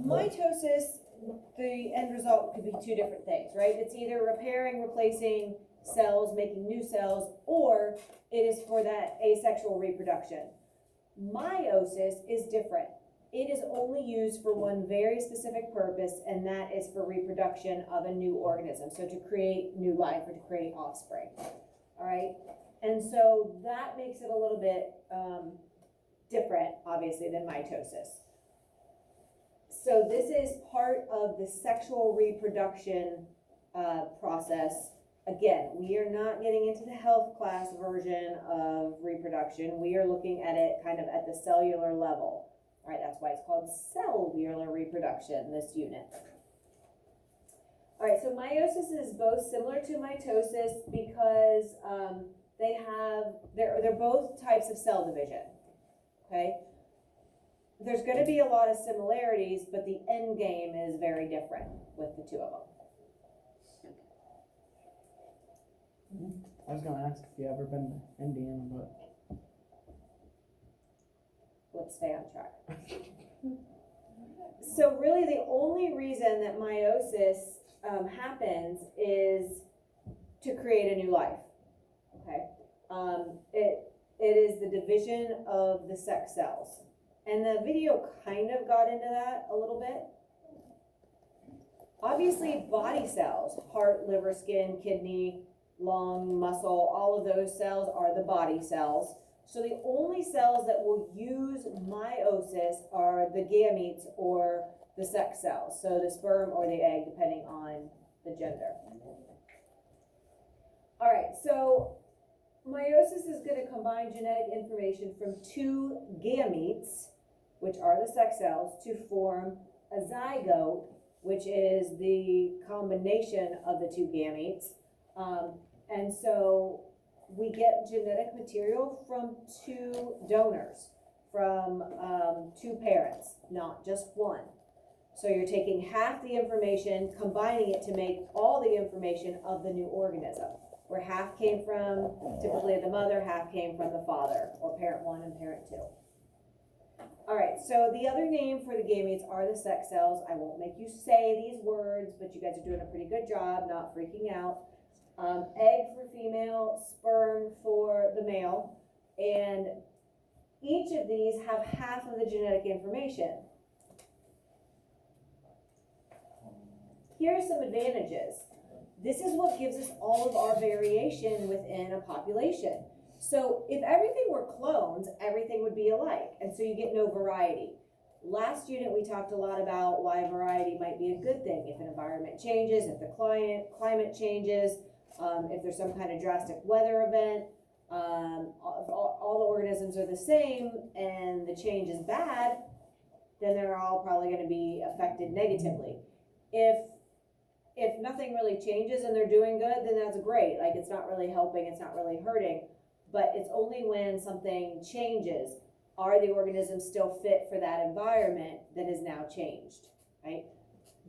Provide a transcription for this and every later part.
Mitosis, the end result could be two different things, right? It's either repairing, replacing cells, making new cells, or it is for that asexual reproduction. Meiosis is different. It is only used for one very specific purpose, and that is for reproduction of a new organism. So to create new life or to create offspring. All right? And so that makes it a little bit different, obviously, than mitosis. So this is part of the sexual reproduction process. Again, we are not getting into the health class version of reproduction. We are looking at it kind of at the cellular level. All right, that's why it's called cellular reproduction, this unit. All right, so meiosis is both similar to mitosis because they're both types of cell division. Okay, there's going to be a lot of similarities, but the end game is very different with the two of them. I was gonna ask if you ever been to Indiana, but Let's stay on track. So really the only reason that meiosis happens is to create a new life, okay? It is the division of the sex cells. And the video kind of got into that a little bit. Obviously body cells, heart, liver, skin, kidney, lung, muscle, all of those cells are the body cells. So the only cells that will use meiosis are the gametes or the sex cells. So the sperm or the egg, depending on the gender. All right, so meiosis is going to combine genetic information from two gametes, which are the sex cells, to form a zygote, which is the combination of the two gametes. And so we get genetic material from two donors, from two parents, not just one. So you're taking half the information, combining it to make all the information of the new organism, where half came from typically the mother, half came from the father, or parent one and parent two. All right, so the other name for the gametes are the sex cells. I won't make you say these words, but you guys are doing a pretty good job not freaking out. Egg for female, sperm for the male, and each of these have half of the genetic information. Here are some advantages. This is what gives us all of our variation within a population. So if everything were clones, everything would be alike, and so you get no variety. Last unit we talked a lot about why variety might be a good thing. If an environment changes, if the climate changes, if there's some kind of drastic weather event, all the organisms are the same and the change is bad, then they're all probably going to be affected negatively. If nothing really changes and they're doing good, then that's great. Like, it's not really helping, it's not really hurting. But it's only when something changes, are the organisms still fit for that environment that has now changed, right?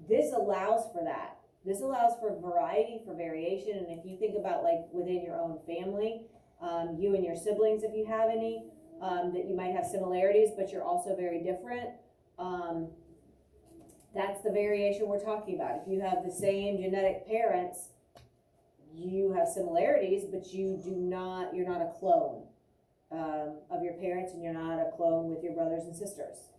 This allows for that. This allows for variety, for variation. And if you think about, like, within your own family, you and your siblings, if you have any, that you might have similarities, but you're also very different. That's the variation we're talking about. If you have the same genetic parents, you have similarities, but you're not a clone of your parents, and you're not a clone with your brothers and sisters.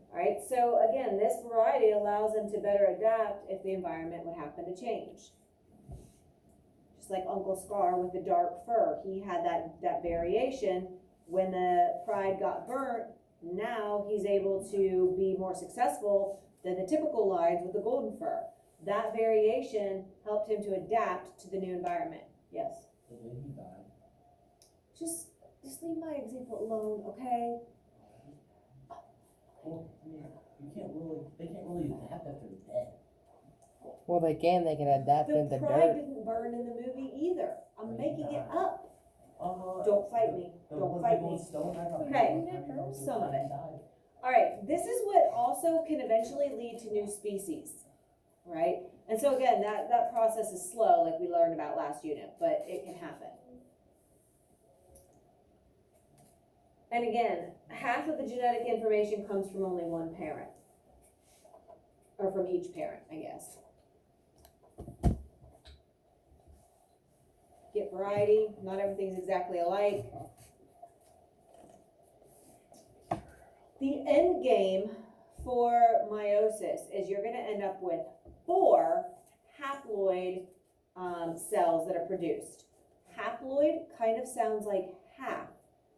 All right, so again, this variety allows them to better adapt if the environment would happen to change. Just like Uncle Scar with the dark fur, he had that variation. When the pride got burnt, now he's able to be more successful than the typical lines with the golden fur. That variation helped him to adapt to the new environment. Yes? The baby died. Just leave my example alone, okay? Well, I mean, they can't really adapt after they're dead. well, they can adapt in The the pride dirt. didn't burn in the movie either. I'm making it up. Don't Don't fight me. Don't fight me. Okay, some of it. All right, this is what also can eventually lead to new species, right? And so again, that process is slow, like we learned about last unit, but it can happen. And again, half of the genetic information comes from only one parent. Or from each parent, I guess. Get variety, not everything's exactly alike. The end game for meiosis is you're gonna end up with 4 haploid cells that are produced. Haploid kind of sounds like half.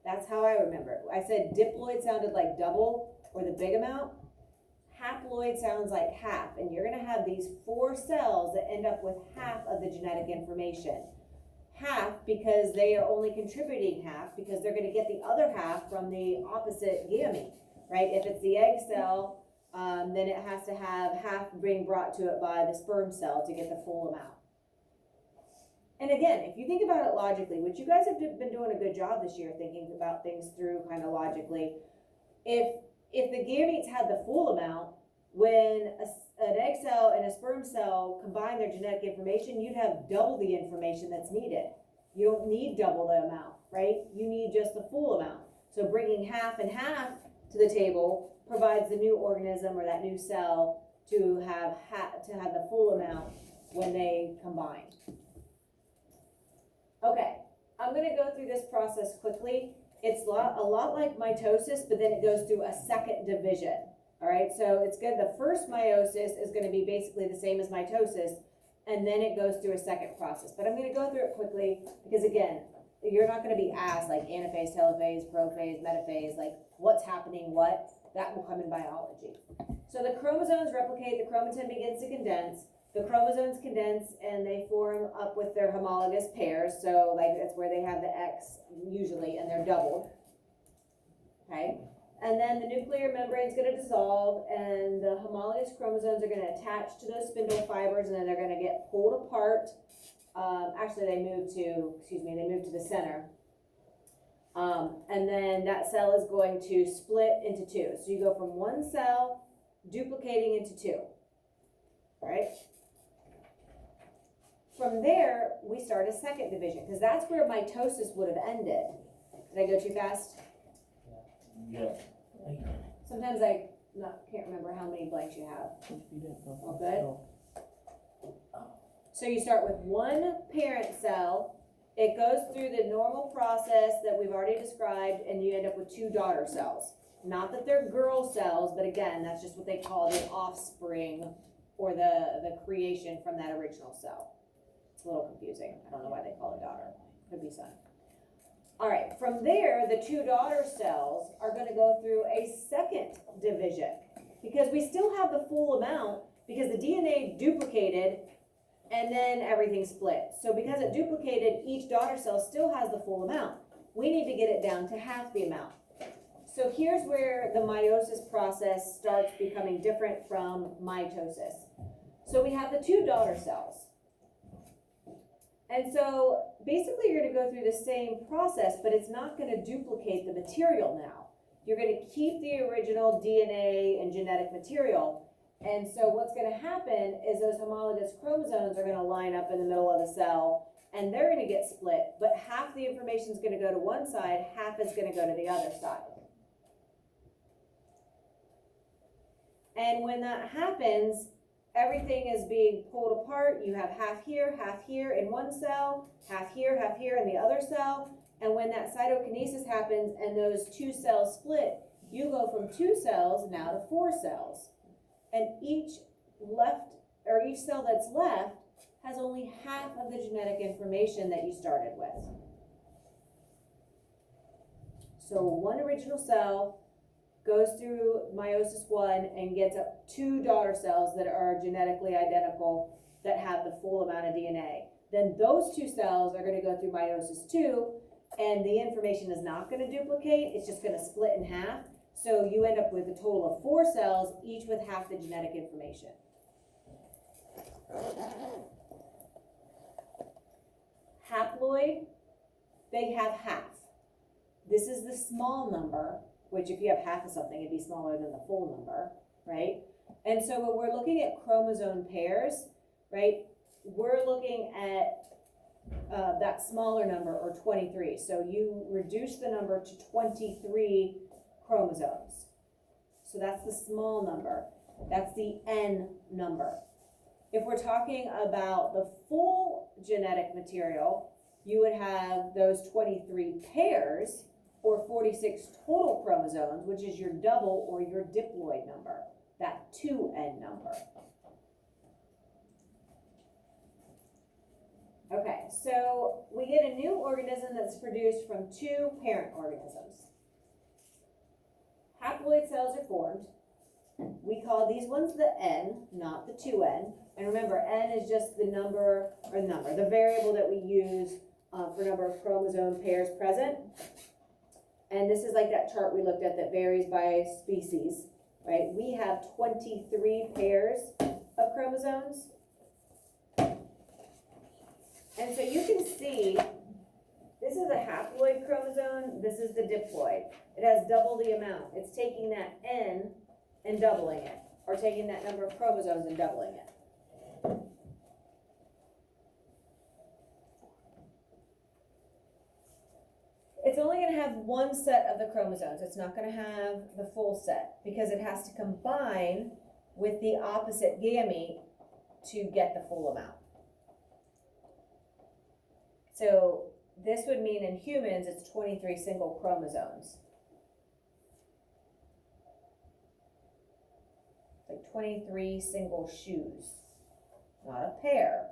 That's how I remember it. I said diploid sounded like double or the big amount. Haploid sounds like half, and you're gonna have these 4 cells that end up with half of the genetic information. Half because they are only contributing half because they're gonna get the other half from the opposite gamete, right? If it's the egg cell, then it has to have half being brought to it by the sperm cell to get the full amount. And again, if you think about it logically, which you guys have been doing a good job this year thinking about things through kind of logically, if the gametes had the full amount, when an egg cell and a sperm cell combine their genetic information, you'd have double the information that's needed. You don't need double the amount, right? You need just the full amount. So bringing half and half to the table provides the new organism or that new cell to have the full amount when they combine. Okay, I'm gonna go through this process quickly. It's a lot like mitosis, but then it goes through a second division. All right, so it's good. The first meiosis is gonna be basically the same as mitosis, and then it goes through a second process. But I'm gonna go through it quickly because again, you're not gonna be asked like anaphase, telophase, prophase, metaphase, like what's happening, what, that will come in biology. So the chromosomes replicate, the chromatin begins to condense, the chromosomes condense and they form up with their homologous pairs. So like that's where they have the X usually and they're doubled, okay? And then the nuclear membrane is going to dissolve and the homologous chromosomes are going to attach to those spindle fibers and then they're going to get pulled apart. Actually they move to the center. And then that cell is going to split into 2. So you go from one cell duplicating into 2, right? From there, we start a second division because that's where mitosis would have ended. Did I go too fast? Yeah. Sometimes I can't remember how many blanks you have. Okay. So you start with one parent cell. It goes through the normal process that we've already described, and you end up with 2 daughter cells. Not that they're girl cells, but again, that's just what they call the offspring or the creation from that original cell. It's a little confusing. I don't know why they call it daughter. Could be son. All right, from there, the 2 daughter cells are going to go through a second division because we still have the full amount because the DNA duplicated and then everything split. So because it duplicated, each daughter cell still has the full amount. We need to get it down to half the amount. So here's where the meiosis process starts becoming different from mitosis. So we have the 2 daughter cells. And so basically you're going to go through the same process, but it's not going to duplicate the material now. You're going to keep the original DNA and genetic material. And so what's going to happen is those homologous chromosomes are going to line up in the middle of the cell and they're going to get split, but half the information is going to go to one side, half is going to go to the other side. And when that happens, everything is being pulled apart. You have half here in one cell, half here in the other cell. And when that cytokinesis happens and those 2 cells split, you go from 2 cells now to 4 cells. And each cell that's left has only half of the genetic information that you started with. So one original cell goes through meiosis 1 and gets up 2 daughter cells that are genetically identical that have the full amount of DNA. Then those 2 cells are going to go through meiosis 2 and the information is not going to duplicate, it's just going to split in half. So you end up with a total of 4 cells, each with half the genetic information. Haploid, they have half. This is the small number, which if you have half of something, it'd be smaller than the full number, right? And so when we're looking at chromosome pairs, right, we're looking at that smaller number, or 23. So you reduce the number to 23 chromosomes. So that's the small number. That's the N number. If we're talking about the full genetic material, you would have those 23 pairs, or 46 total chromosomes, which is your double or your diploid number, that 2N number. Okay, so we get a new organism that's produced from two parent organisms. Haploid cells are formed. We call these ones the N, not the 2N. And remember, N is just the the variable that we use for number of chromosome pairs present. And this is like that chart we looked at that varies by species, right? We have 23 pairs of chromosomes. And so you can see, this is a haploid chromosome, this is the diploid. It has double the amount. It's taking that N and doubling it, or taking that number of chromosomes and doubling it. It's only going to have one set of the chromosomes. It's not going to have the full set, because it has to combine with the opposite gamete to get the full amount. So this would mean in humans it's 23 single chromosomes. Like 23 single shoes, not a pair.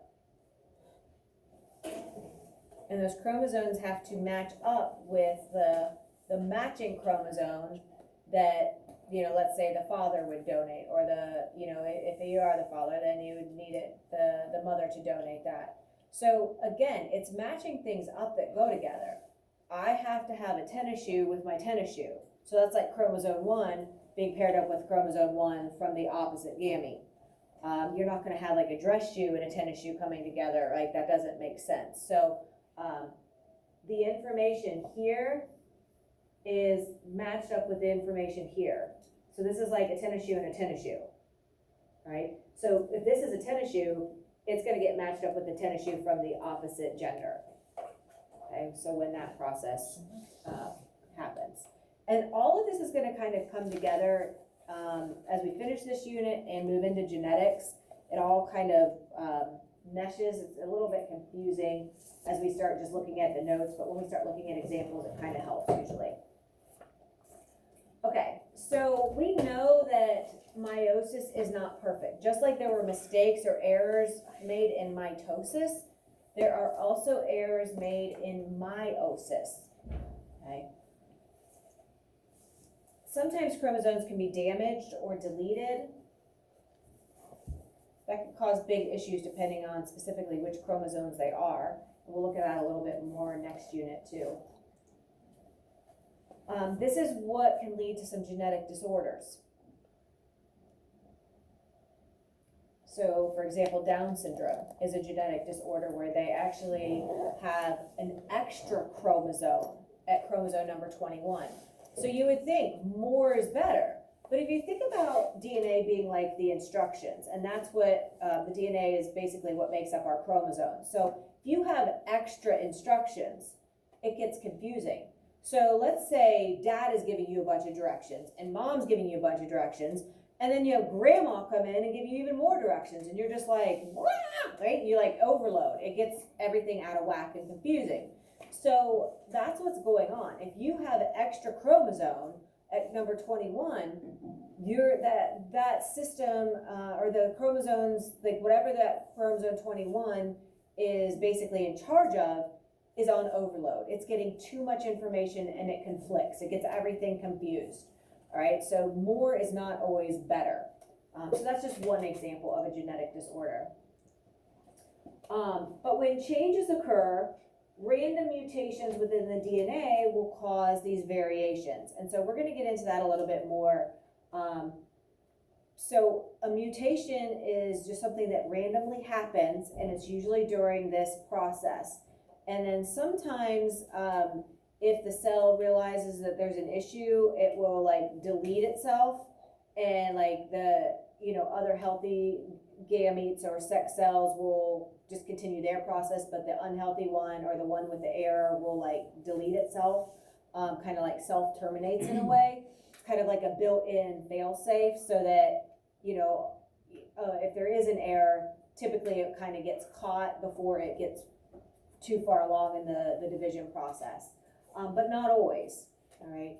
And those chromosomes have to match up with the matching chromosome that, let's say the father would donate, or if you are the father, then you would need the mother to donate that. So again, it's matching things up that go together. I have to have a tennis shoe with my tennis shoe. So that's like chromosome 1 being paired up with chromosome 1 from the opposite gamete. You're not going to have like a dress shoe and a tennis shoe coming together. Like, that doesn't make sense. So the information here is matched up with the information here. So this is like a tennis shoe and a tennis shoe, right? So if this is a tennis shoe, it's going to get matched up with the tennis shoe from the opposite gender. Okay, so when that process happens. And all of this is going to kind of come together as we finish this unit and move into genetics. It all kind of meshes. It's a little bit confusing as we start just looking at the notes, but when we start looking at examples, it kind of helps usually. Okay, so we know that meiosis is not perfect. Just like there were mistakes or errors made in mitosis, there are also errors made in meiosis. Okay. Sometimes chromosomes can be damaged or deleted. That could cause big issues depending on specifically which chromosomes they are. We'll look at that a little bit more next unit too. This is what can lead to some genetic disorders. So, for example, Down syndrome is a genetic disorder where they actually have an extra chromosome at chromosome number 21. So you would think more is better. But if you think about DNA being like the instructions, and that's what the DNA is basically what makes up our chromosomes. So if you have extra instructions, it gets confusing. So let's say dad is giving you a bunch of directions and mom's giving you a bunch of directions, and then you have grandma come in and give you even more directions, and you're just like, wah! Right? You like overload. It gets everything out of whack and confusing. So that's what's going on. If you have an extra chromosome at number 21, that system or the chromosomes, like whatever that chromosome 21 is basically in charge of, is on overload. It's getting too much information and it conflicts. It gets everything confused. All right, so more is not always better. So that's just one example of a genetic disorder. But when changes occur, random mutations within the DNA will cause these variations. And so we're going to get into that a little bit more. So a mutation is just something that randomly happens, and it's usually during this process. And then sometimes if the cell realizes that there's an issue, it will like delete itself, and like the other healthy gametes or sex cells will just continue their process, but the unhealthy one or the one with the error will like delete itself, kind of like self-terminates in a way. It's kind of like a built-in fail-safe so that, you know, if there is an error, typically it kind of gets caught before it gets too far along in the division process, but not always, all right?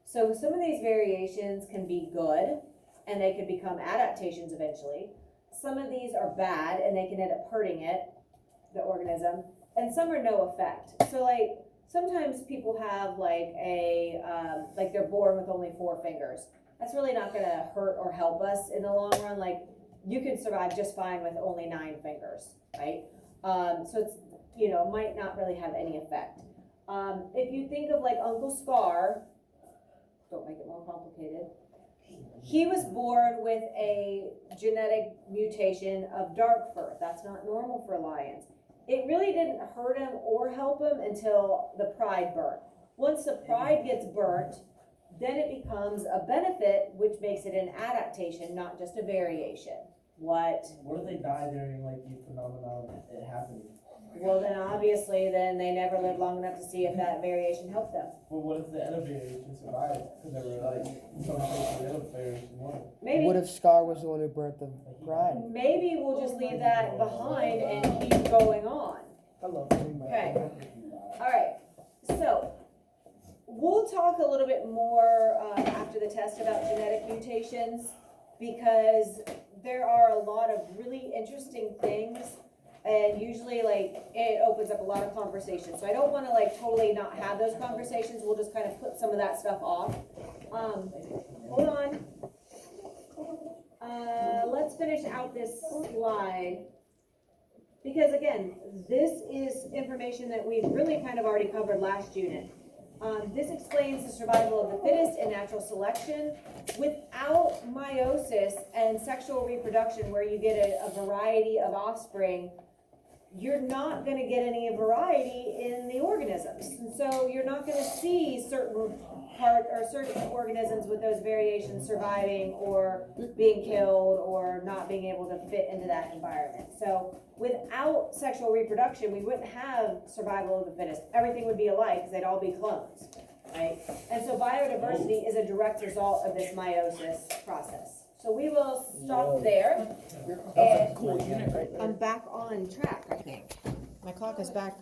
So some of these variations can be good, and they could become adaptations eventually. Some of these are bad, and they can end up hurting it, the organism, and some are no effect. So like, sometimes people have like like they're born with only 4 fingers. That's really not gonna hurt or help us in the long run. Like, you can survive just fine with only 9 fingers, right? So it's, you know, might not really have any effect. If you think of like Uncle Scar, don't make it more complicated. He was born with a genetic mutation of dark fur. That's not normal for lions. It really didn't hurt him or help him until the pride burnt. Once the pride gets burnt, then it becomes a benefit, which makes it an adaptation, not just a variation. What if they die during like the phenomenon it happening? Well, then obviously, then they never lived long enough to see if that variation helped them. Well, what if the other variation survived? Because they were like, some of the other variation won. Maybe. What if Scar was the one who burnt the bride? Maybe we'll just leave that behind and keep going on. Hello. Okay. All right. So we'll talk a little bit more after the test about genetic mutations, because there are a lot of really interesting things. And usually, like, it opens up a lot of conversations. So I don't want to, like, totally not have those conversations. We'll just kind of put some of that stuff off. Hold on. Let's finish out this slide. Because, again, this is information that we've really kind of already covered last unit. This explains the survival of the fittest and natural selection. Without meiosis and sexual reproduction, where you get a variety of offspring, you're not going to get any variety in the organisms. And so you're not going to see certain organisms with those variations surviving or being killed or not being able to fit into that environment. So without sexual reproduction, we wouldn't have survival of the fittest. Everything would be alike because they'd all be clones, right? And so biodiversity is a direct result of this meiosis process. So we will stop there. That's a cool unit right there. I'm back on track, I think. My clock is back